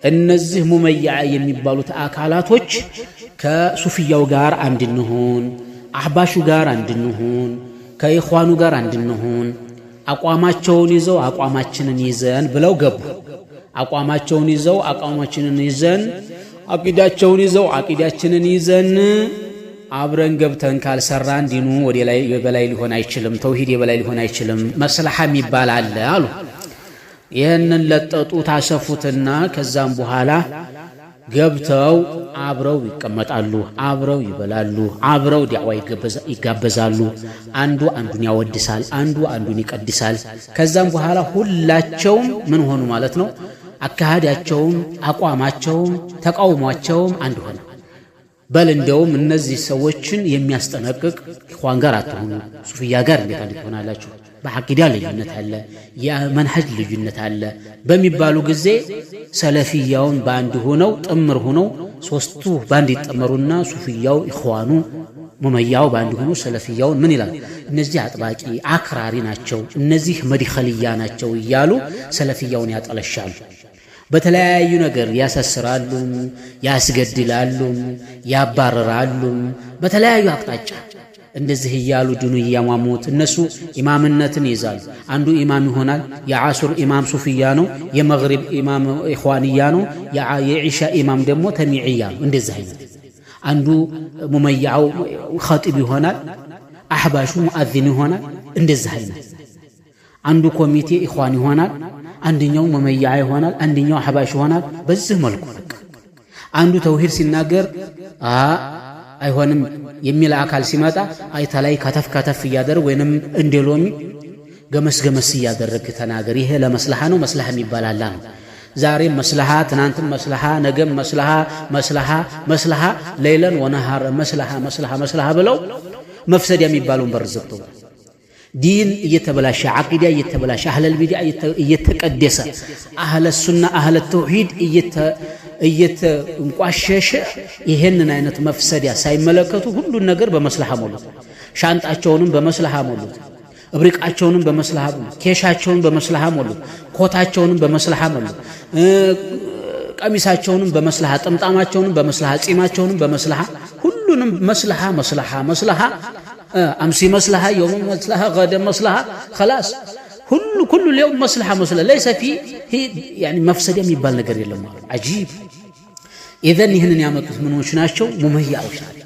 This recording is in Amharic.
እነዚህ ሙመያ የሚባሉት አካላቶች ከሱፊያው ጋር አንድ እንሁን አህባሹ ጋር አንድ እንሁን ከኢኽዋኑ ጋር አንድ እንሁን አቋማቸውን ይዘው አቋማችንን ይዘን ብለው ገቡ አቋማቸውን ይዘው አቋማችንን ይዘን አቂዳቸውን ይዘው አቂዳችንን ይዘን አብረን ገብተን ካልሰራን ዲኑ ወደ ላይ የበላይ ሊሆን አይችልም ተውሂድ የበላይ ሊሆን አይችልም መስለሃ የሚባል አለ አሉ ይሄንን ለጠጡ ታሰፉትና ከዛም በኋላ ገብተው አብረው ይቀመጣሉ አብረው ይበላሉ አብረው ዲዕዋ ይጋበዛሉ አንዱ አንዱን ያወድሳል አንዱ አንዱን ይቀድሳል ከዛም በኋላ ሁላቸውም ምን ሆኑ ማለት ነው አካሃዳቸውም አቋማቸውም ተቃውሟቸውም አንድ ሆነ በል እንደውም እነዚህ ሰዎችን የሚያስጠነቅቅ ኢኽዋን ጋር አትሆኑ ሱፊያ ጋር እንዴት አትሆናላችሁ በአቂዳ ልዩነት አለ የመንሀጅ ልዩነት አለ በሚባሉ ጊዜ ሰለፊያውን ባንድ ሆነው ጥምር ሆነው ሶስቱ ባንድ ይጠመሩና ሱፊያው ኢኽዋኑ ሙመያው ባንድ ሆኖ ሰለፊያውን ምን ይላል እነዚህ አጥባቂ አክራሪ ናቸው እነዚህ መድኸልያ ናቸው እያሉ ሰለፊያውን ያጠለሻሉ በተለያዩ ነገር ያሳስራሉ ያስገድላሉ ያባረራሉ በተለያዩ አቅጣጫ እንደዚህ ይያሉ ዲኑ ያማሙት እነሱ ኢማምነትን ይዛሉ አንዱ ኢማም ይሆናል የዓሱር ኢማም ሱፊያ ነው የመግሪብ ኢማም ኢኽዋንያ ነው የኢሻ ኢማም ደግሞ ተሚዕያ ነው እንደዚህ አይነት አንዱ ሙመያው ኻጢብ ይሆናል አህባሹ ሙአዚን ይሆናል እንደዚህ አይነት አንዱ ኮሚቴ ኢኽዋን ይሆናል አንደኛው ሙመያ ይሆናል አንደኛው አህባሽ ይሆናል በዚህ መልኩ አንዱ ተውሂድ ሲናገር አይሆንም የሚል አካል ሲመጣ አይታላይ ከተፍ ያደር ወይንም እንደሎሚ ገመስ ያደረግ ተናገር ይሄ ለመስለሃ ነው መስለሃ የሚባላል ነው ዛሬ መስለሃ ትናንትም መስለሃ ነገም መስለሃ ለይለን ወነሃር መስለሃ ብለው መፍሰድ የሚባሉን በር ዘግተው ዲን እየተበላሸ አቂዳ እየተበላሸ አህለል ቢድዓ እየተቀደሰ አህለ ሱና አህለ ተውሂድ እየተንቋሸሸ ይሄንን አይነት መፍሰዲያ ሳይመለከቱ ሁሉን ነገር በመስለሃ ሞሉት ሻንጣቸውንም በመስለሃ ሞሉት እብሪቃቸውንም በመስለሃ ሞሉት ኬሻቸውን በመስለሃ ሞሉት ኮታቸውንም በመስለሃ ሞሉት ቀሚሳቸውንም በመስለሃ ጥምጣማቸውንም በመስለሃ ጺማቸውንም በመስለሃ ሁሉንም መስለሃ امسي مصلحه يوم مصلحه غدا مصلحه خلاص كل اليوم مصلحه ليس في هي يعني مفسده يبال ነገር የለም عجيب اذا ይሄንን ያመጡት ምንዎች ናቸው ሙመያዎች ናቸው